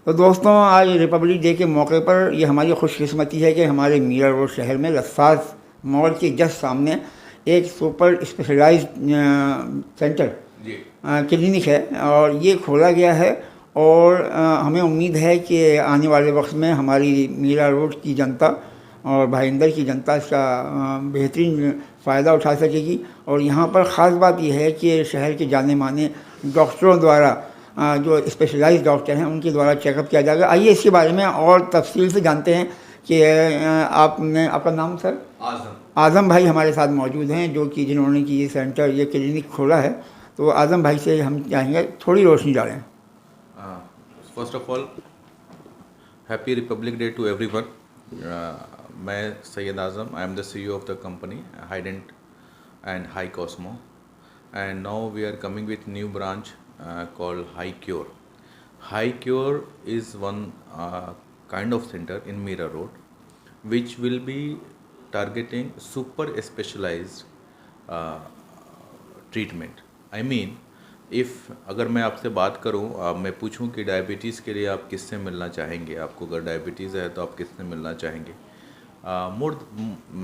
तो दोस्तों, आज रिपब्लिक डे के मौके पर ये हमारी खुशकिस्मती है कि हमारे मीरा रोड शहर में लसास मॉल के जस्ट सामने एक सुपर स्पेशलाइज्ड सेंटर क्लिनिक है और ये खोला गया है। और हमें उम्मीद है कि आने वाले वक्त में हमारी मीरा रोड की जनता और भाईंदर की जनता इसका बेहतरीन फ़ायदा उठा सकेगी। और यहाँ पर ख़ास बात यह है कि शहर के जाने माने डॉक्टरों द्वारा जो स्पेशलाइज्ड डॉक्टर हैं उनके द्वारा चेकअप किया जाएगा। आइए इसके बारे में और तफसील से जानते हैं कि आपका नाम सर? आज़म भाई हमारे साथ मौजूद हैं जो कि जिन्होंने कि ये सेंटर ये क्लिनिक खोला है। तो आज़म भाई से हम चाहेंगे थोड़ी रोशनी डालें। First of all happy republic day to everyone. मैं Syed Azam, I am the CEO of the company hydent and high cosmo, and now we are coming with new branch called High Cure. High Cure is one kind of center in Mira Road which will be targeting super specialized treatment. I mean, if अगर मैं आपसे बात करूं, मैं पूछूं कि diabetes के लिए आप किससे मिलना चाहेंगे, आपको अगर डायबिटीज़ है तो आप किससे मिलना चाहेंगे? मोर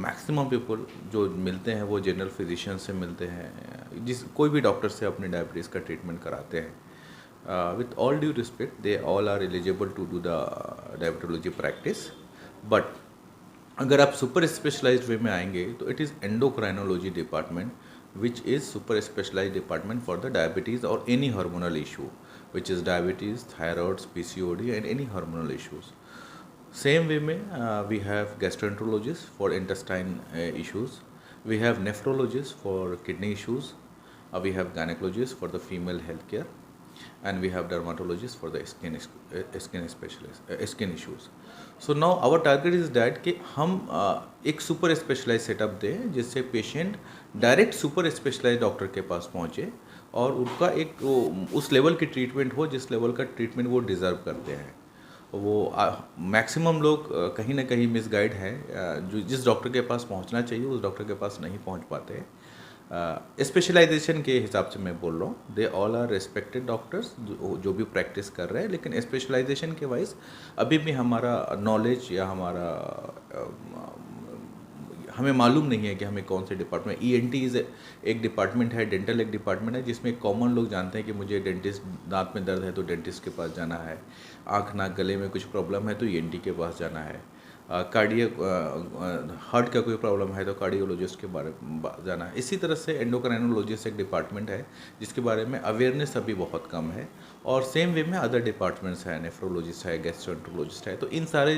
मैक्सिमम पीपल जो मिलते हैं वो जनरल फिजिशियन से मिलते हैं, जिस कोई भी डॉक्टर से अपने डायबिटीज़ का ट्रीटमेंट कराते हैं। With all due respect, they all are eligible to do the diabetology practice, but अगर आप सुपर स्पेशलाइज्ड वे में आएंगे तो it is endocrinology department which is super specialized department for the diabetes और any hormonal issue which is diabetes, thyroids, PCOD and any hormonal issues. Same way में we have gastroenterologists for intestine issues, we have nephrologists for kidney issues, we have gynecologists for the female healthcare, and we have dermatologists for the skin specialist skin issues. So now our target is that कि हम एक super specialized setup दें जिससे patient direct super specialized doctor के पास पहुँचे और उनका एक उस लेवल की ट्रीटमेंट हो जिस लेवल का ट्रीटमेंट वो डिज़र्व करते हैं। वो मैक्सिमम लोग कहीं ना कहीं मिसगाइड हैं, जो जिस डॉक्टर के पास पहुंचना चाहिए उस डॉक्टर के पास नहीं पहुंच पाते। स्पेशलाइजेशन के हिसाब से मैं बोल रहा हूँ, they all are respected doctors जो भी प्रैक्टिस कर रहे हैं, लेकिन स्पेशलाइजेशन के वाइज अभी भी हमारा नॉलेज या हमें मालूम नहीं है कि हमें कौन से डिपार्टमेंट। ENT एक डिपार्टमेंट है, डेंटल एक डिपार्टमेंट है जिसमें कॉमन लोग जानते हैं कि मुझे डेंटिस्ट, दांत में दर्द है तो डेंटिस्ट के पास जाना है, आँख नाक गले में कुछ प्रॉब्लम है तो ENT के पास जाना है, हार्ट का कोई प्रॉब्लम है तो कार्डियोलॉजिस्ट के बारे में जाना है। इसी तरह से एंडोक्राइनोलॉजिस्ट एक डिपार्टमेंट है जिसके बारे में अवेयरनेस अभी बहुत कम है। और सेम वे में अदर डिपार्टमेंट्स हैं, नेफ्रोलॉजिस्ट है, गैस्ट्रोएंटरोलॉजिस्ट है। तो इन सारे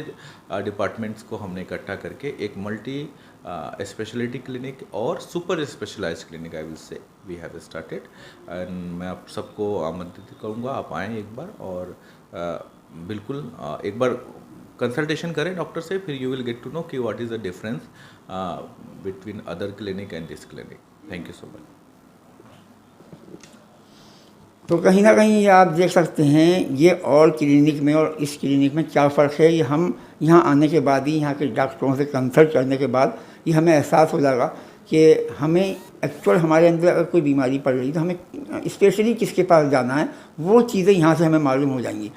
डिपार्टमेंट्स को हमने इकट्ठा करके एक मल्टी स्पेशलिटी क्लिनिक और super specialised clinic I will say we have started. And मैं आप सबको आमंत्रित करूँगा, आप आएँ एक बार और बिल्कुल एक बार कंसल्टेशन करें डॉक्टर से, फिर you will get to know कि what is the difference between other clinic and this clinic. Thank you so much. तो कहीं ना कहीं ये आप देख सकते हैं ये और क्लिनिक में और इस क्लिनिक में क्या फ़र्क है। ये हम यहाँ आने के बाद ही, यहाँ के डॉक्टरों से कंसल्ट करने के बाद ये हमें एहसास हो जाएगा कि हमें एक्चुअल हमारे अंदर अगर कोई बीमारी पड़ रही तो हमें स्पेशली किसके पास जाना है, वो चीज़ें यहाँ से हमें मालूम हो जाएंगी।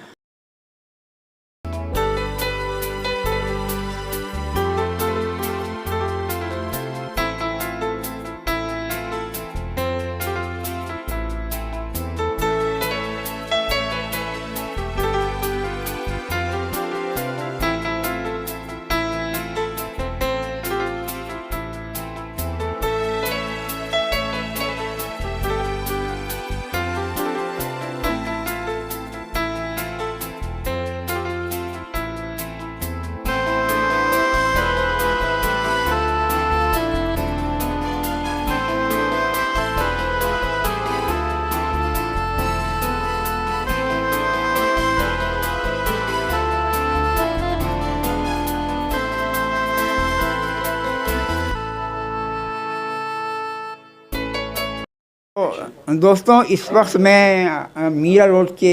दोस्तों, इस वक्त मैं मीरा रोड के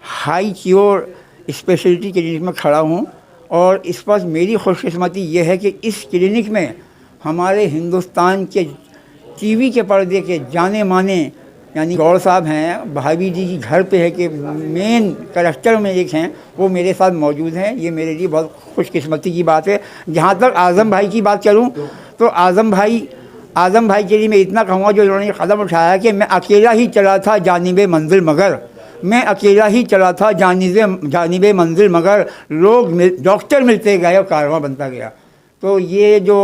हाई क्योर स्पेशलिटी क्लिनिक में खड़ा हूँ और इस वक्त मेरी खुशकिस्मती ये है कि इस क्लिनिक में हमारे हिंदुस्तान के टीवी के पर्दे के जाने माने यानी गौर साहब हैं, भाभी जी की घर पे है कि मेन कैरेक्टर में एक हैं, वो मेरे साथ मौजूद हैं। ये मेरे लिए बहुत खुशकिस्मती की बात है। जहाँ तक आज़म भाई की बात करूँ तो आज़म भाई के लिए मैं इतना कहूँगा, जो इन्होंने कदम उठाया कि मैं अकेला ही चला था जानिबे मंजिल मगर, मैं अकेला ही चला था जानिबे मंजिल मगर, डॉक्टर मिलते गए और कारवां बनता गया। तो ये जो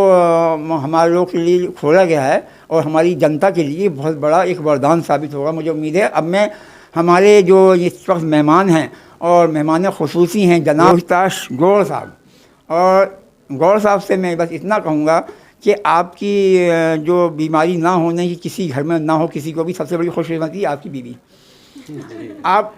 हमारे लोग के लिए खोला गया है और हमारी जनता के लिए बहुत बड़ा एक वरदान साबित होगा, मुझे उम्मीद है। अब मैं हमारे जो इस वक्त मेहमान हैं और मेहमान ख़ुसूसी हैं जनाब रोहिताश गौर साहब, और गौर साहब से मैं बस इतना कहूँगा कि आपकी जो बीमारी ना होने की किसी घर में ना हो, किसी को भी, सबसे बड़ी खुशकिस्मती आपकी बीवी। आप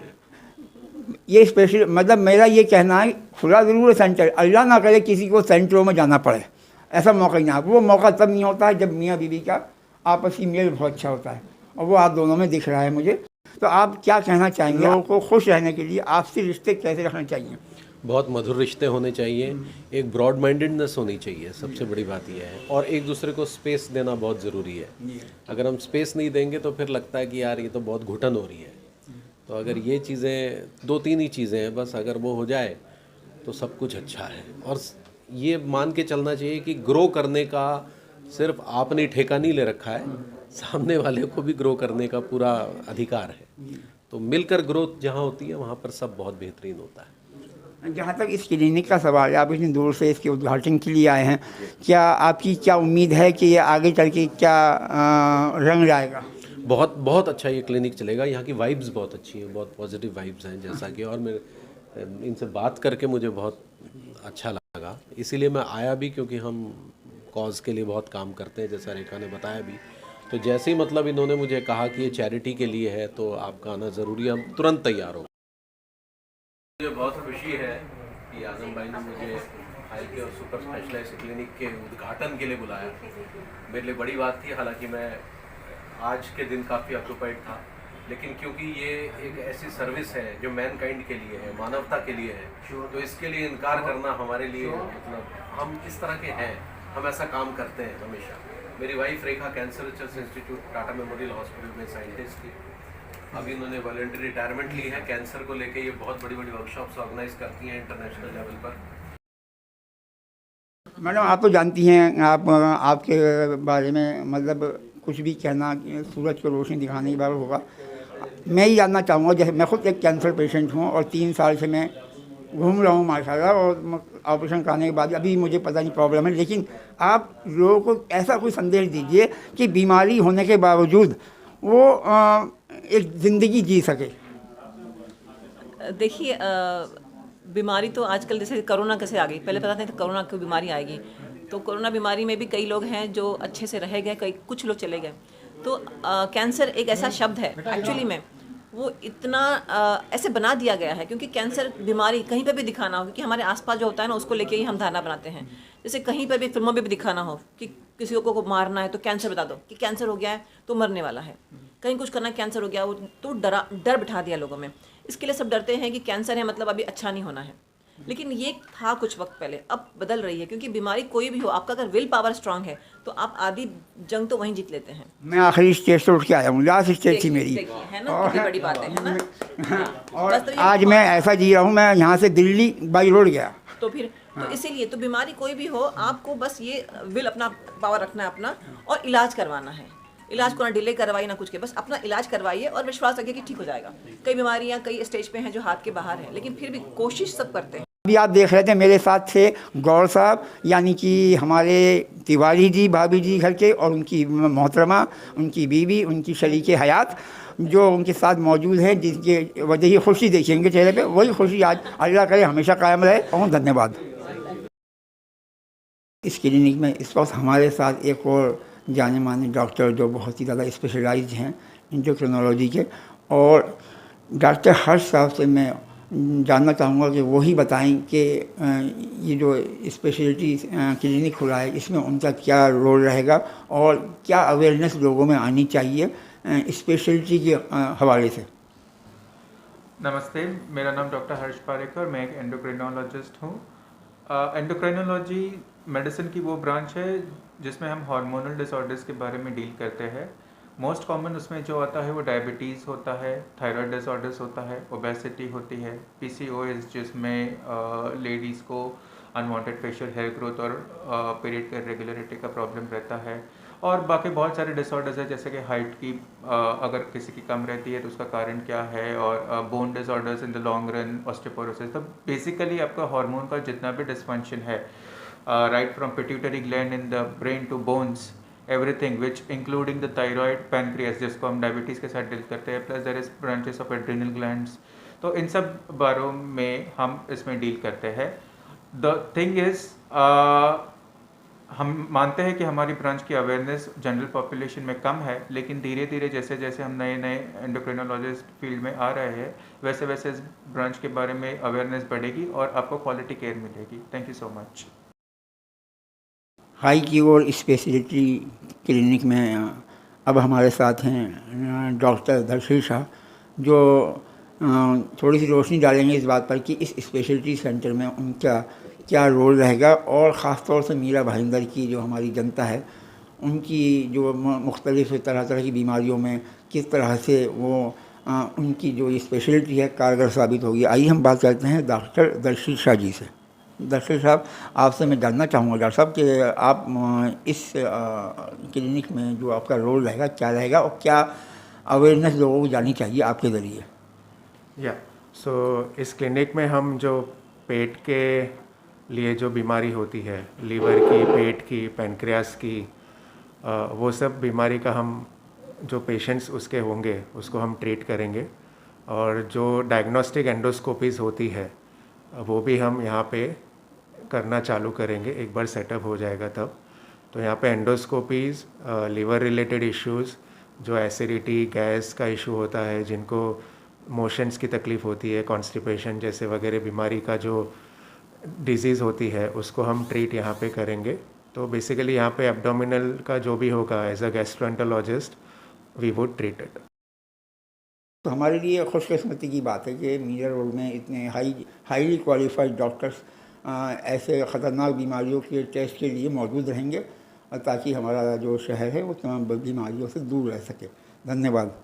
ये स्पेशल, मतलब मेरा ये कहना है, खुला ज़रूर है सेंटर, अल्लाह ना करे किसी को सेंटरों में जाना पड़े, ऐसा मौका ही ना। वो मौका तब नहीं होता है जब मियाँ बीवी का आपसी मेल बहुत अच्छा होता है, और वो आप दोनों में दिख रहा है मुझे। तो आप क्या कहना चाहेंगे, लोगों को खुश रहने के लिए आपसी रिश्ते कैसे रखने चाहिए? बहुत मधुर रिश्ते होने चाहिए, एक ब्रॉड माइंडेडनेस होनी चाहिए, सबसे बड़ी बात यह है। और एक दूसरे को स्पेस देना बहुत ज़रूरी है। अगर हम स्पेस नहीं देंगे तो फिर लगता है कि यार ये तो बहुत घुटन हो रही है। तो अगर ये चीज़ें, 2-3 ही चीज़ें हैं बस, अगर वो हो जाए तो सब कुछ अच्छा है। और ये मान के चलना चाहिए कि ग्रो करने का सिर्फ आपने ठेका नहीं ले रखा है, सामने वाले को भी ग्रो करने का पूरा अधिकार है। तो मिलकर ग्रोथ जहाँ होती है वहाँ पर सब बहुत बेहतरीन होता है। जहाँ तक इस क्लिनिक का सवाल है, आप इतनी दूर से इसके उद्घाटन के लिए आए हैं, क्या आपकी क्या उम्मीद है कि ये आगे चल के क्या रंग लाएगा? बहुत बहुत अच्छा ये क्लिनिक चलेगा। यहाँ की वाइब्स बहुत अच्छी हैं, बहुत पॉजिटिव वाइब्स हैं, जैसा कि, और मैं इनसे बात करके मुझे बहुत अच्छा लगा, इसीलिए मैं आया भी, क्योंकि हम कॉज के लिए बहुत काम करते हैं, जैसा रेखा ने बताया भी। तो जैसे ही मतलब इन्होंने मुझे कहा कि ये चैरिटी के लिए है तो आपका आना ज़रूरी है, हम तुरंत तैयार हो। मुझे बहुत खुशी है कि आज़म भाई ने मुझे high care super specialised clinic के उद्घाटन के लिए बुलाया। मेरे लिए बड़ी बात थी, हालांकि मैं आज के दिन काफ़ी ऑक्यूपाइड था, लेकिन क्योंकि ये एक ऐसी सर्विस है जो मैनकाइंड के लिए है, मानवता के लिए है, तो इसके लिए इनकार करना हमारे लिए, मतलब हम इस तरह के हैं, हम ऐसा काम करते हैं हमेशा। मेरी wife Rekha cancer research institute Tata memorial hospital में साइंटिस्ट थी। अभी इन्होंने वॉलंटरी रिटायरमेंट ली है। कैंसर को लेके ये बहुत बड़ी बड़ी वर्कशॉप्स ऑर्गेनाइज करती हैं इंटरनेशनल लेवल पर। मैडम, आप तो जानती हैं, आपके बारे में मतलब कुछ भी कहना सूरज को रोशनी दिखाने के बारे होगा। मैं ही जानना चाहूँगा, जैसे मैं खुद एक कैंसर पेशेंट हूँ और 3 साल से मैं घूम रहा हूँ माशाल्लाह, और ऑपरेशन कराने के बाद अभी मुझे पता नहीं प्रॉब्लम है, लेकिन आप लोगों को ऐसा कोई संदेश दीजिए कि बीमारी होने के बावजूद वो एक ज़िंदगी जी सके। देखिए, बीमारी तो आजकल जैसे कोरोना कैसे आ गई, पहले पता नहीं था कोरोना की बीमारी आएगी। तो कोरोना बीमारी में भी कई लोग हैं जो अच्छे से रह गए, कई कुछ लोग चले गए। तो कैंसर एक ऐसा शब्द है एक्चुअली में, वो इतना ऐसे बना दिया गया है क्योंकि कैंसर बीमारी कहीं पर भी दिखाना हो, क्योंकि हमारे आसपास जो होता है ना उसको लेके ही हम धारणा बनाते हैं। जैसे कहीं पर भी फिल्मों में भी दिखाना हो कि किसी को मारना है तो कैंसर बता दो कि कैंसर हो गया है तो मरने वाला है, कहीं कुछ करना कैंसर हो गया वो तो डर बिठा दिया लोगों में। इसके लिए सब डरते हैं कि कैंसर है मतलब अभी अच्छा नहीं होना है, लेकिन ये था कुछ वक्त पहले, अब बदल रही है। क्योंकि बीमारी कोई भी हो, आपका अगर विल पावर स्ट्रांग है तो आप आधी जंग तो वहीं जीत लेते हैं। मैं आखिरी स्टेज से उठ के आया हूँ, लास्ट स्टेज थी मेरी, है ना, कितनी बड़ी बात है ना। और आज मैं ऐसा जी रहा हूँ, मैं यहाँ से दिल्ली बाई रोड गया। तो फिर तो इसीलिए तो बीमारी कोई भी हो, आपको बस ये विल अपना पावर रखना है अपना, और इलाज करवाना है। इलाज को ना डिले करवाइए ना कुछ के, बस अपना इलाज करवाइए और विश्वास रखिए कि ठीक हो जाएगा। कई बीमारियां कई स्टेज पे हैं जो हाथ के बाहर हैं, लेकिन फिर भी कोशिश सब करते हैं। अभी आप देख रहे थे मेरे साथ थे गौर साहब, यानी कि हमारे तिवारी जी, भाभी जी घर के, और उनकी मोहतरमा, उनकी बीवी, उनकी शरीके हयात जो उनके साथ मौजूद हैं, जिसके वजह ही खुशी देखिए उनके चेहरे पे, वही खुशी आज अल्लाह करे हमेशा कायम रहे। और धन्यवाद। इस क्लिनिक में इस वक्त हमारे साथ एक और जाने माने डॉक्टर जो बहुत ही ज़्यादा स्पेशलाइज्ड हैं एंडोक्रिनोलॉजी के, और डॉक्टर हर्ष साहब से मैं जानना चाहूँगा कि वो ही बताएं कि ये जो स्पेशलिटी क्लिनिक खुला है इसमें उनका क्या रोल रहेगा और क्या अवेयरनेस लोगों में आनी चाहिए स्पेशलिटी के हवाले से। नमस्ते, मेरा नाम डॉक्टर हर्ष पारेकर, मैं एक एंडोक्रिनोलॉजिस्ट हूँ। एंडोक्रिनोलॉजी मेडिसिन की वो ब्रांच है जिसमें हम हार्मोनल डिसऑर्डर्स के बारे में डील करते हैं। मोस्ट कॉमन उसमें जो आता है वो डायबिटीज़ होता है, थायराइड डिसऑर्डर्स होता है, ओबेसिटी होती है, पीसीओएस जिसमें लेडीज़ को अनवांटेड फेशियल हेयर ग्रोथ और पीरियड का रेगुलरिटी का प्रॉब्लम रहता है, और बाकी बहुत सारे डिसऑर्डर्स है जैसे कि हाइट की अगर किसी की कम रहती है तो उसका कारण क्या है, और bone disorders in the long run, osteoporosis. तो बेसिकली आपका हार्मोन का जितना भी डिसफंक्शन है, right from pituitary gland in the brain to bones, everything which including the thyroid, pancreas जिसको हम डायबिटीज़ के साथ डील करते हैं, plus there is branches of adrenal glands. तो इन सब बारों में हम इसमें डील करते हैं। द थिंग इज हम मानते हैं कि हमारी ब्रांच की अवेयरनेस जनरल पॉपुलेशन में कम है, लेकिन धीरे धीरे जैसे जैसे हम नए नए एंडोक्रिनोलॉजिस्ट फील्ड में आ रहे हैं वैसे वैसे इस ब्रांच के बारे में अवेयरनेस बढ़ेगी और आपको क्वालिटी केयर मिलेगी। Thank you so much. High की और स्पेशलिटी क्लिनिक में अब हमारे साथ हैं डॉक्टर दर्शी शाह, जो थोड़ी सी रोशनी डालेंगे इस बात पर कि इस स्पेशलिटी सेंटर में उनका क्या रोल रहेगा, और ख़ास तौर से मीरा भाईंदर की जो हमारी जनता है उनकी जो मुख्तलिफ़ तरह तरह की बीमारियों में किस तरह से वो उनकी जो ये स्पेशलिटी है कारगर साबित होगी। आइए हम बात करते हैं डॉक्टर दर्शी शाह जी से। डॉक्टर साहब, आपसे मैं जानना चाहूँगा डॉक्टर साहब कि आप इस क्लिनिक में जो आपका रोल रहेगा क्या रहेगा, और क्या अवेयरनेस लोगों को जानी चाहिए आपके ज़रिए। सो इस क्लिनिक में हम जो पेट के लिए जो बीमारी होती है, लीवर की, पेट की, पैनक्रियास की, वो सब बीमारी का हम जो पेशेंट्स उसके होंगे उसको हम ट्रीट करेंगे, और जो डायग्नोस्टिक एंडोस्कोपीज़ होती है वो भी हम यहाँ पे करना चालू करेंगे एक बार सेटअप हो जाएगा तब। तो यहाँ पे एंडोस्कोपीज़, लीवर रिलेटेड इश्यूज़, जो एसिडिटी, गैस का इशू होता है, जिनको मोशंस की तकलीफ़ होती है, कॉन्स्टिपेशन जैसे वगैरह बीमारी का जो डिजीज़ होती है उसको हम ट्रीट यहाँ पे करेंगे। तो बेसिकली यहाँ पे एब्डोमिनल का जो भी होगा as a gastroenterologist we would treat it. तो हमारे लिए खुशकिस्मती की बात है कि मीरा रोड में इतने हाईली क्वालिफाइड डॉक्टर्स ऐसे ख़तरनाक बीमारियों के टेस्ट के लिए मौजूद रहेंगे, ताकि हमारा जो शहर है वो तमाम बीमारियों से दूर रह सके। धन्यवाद।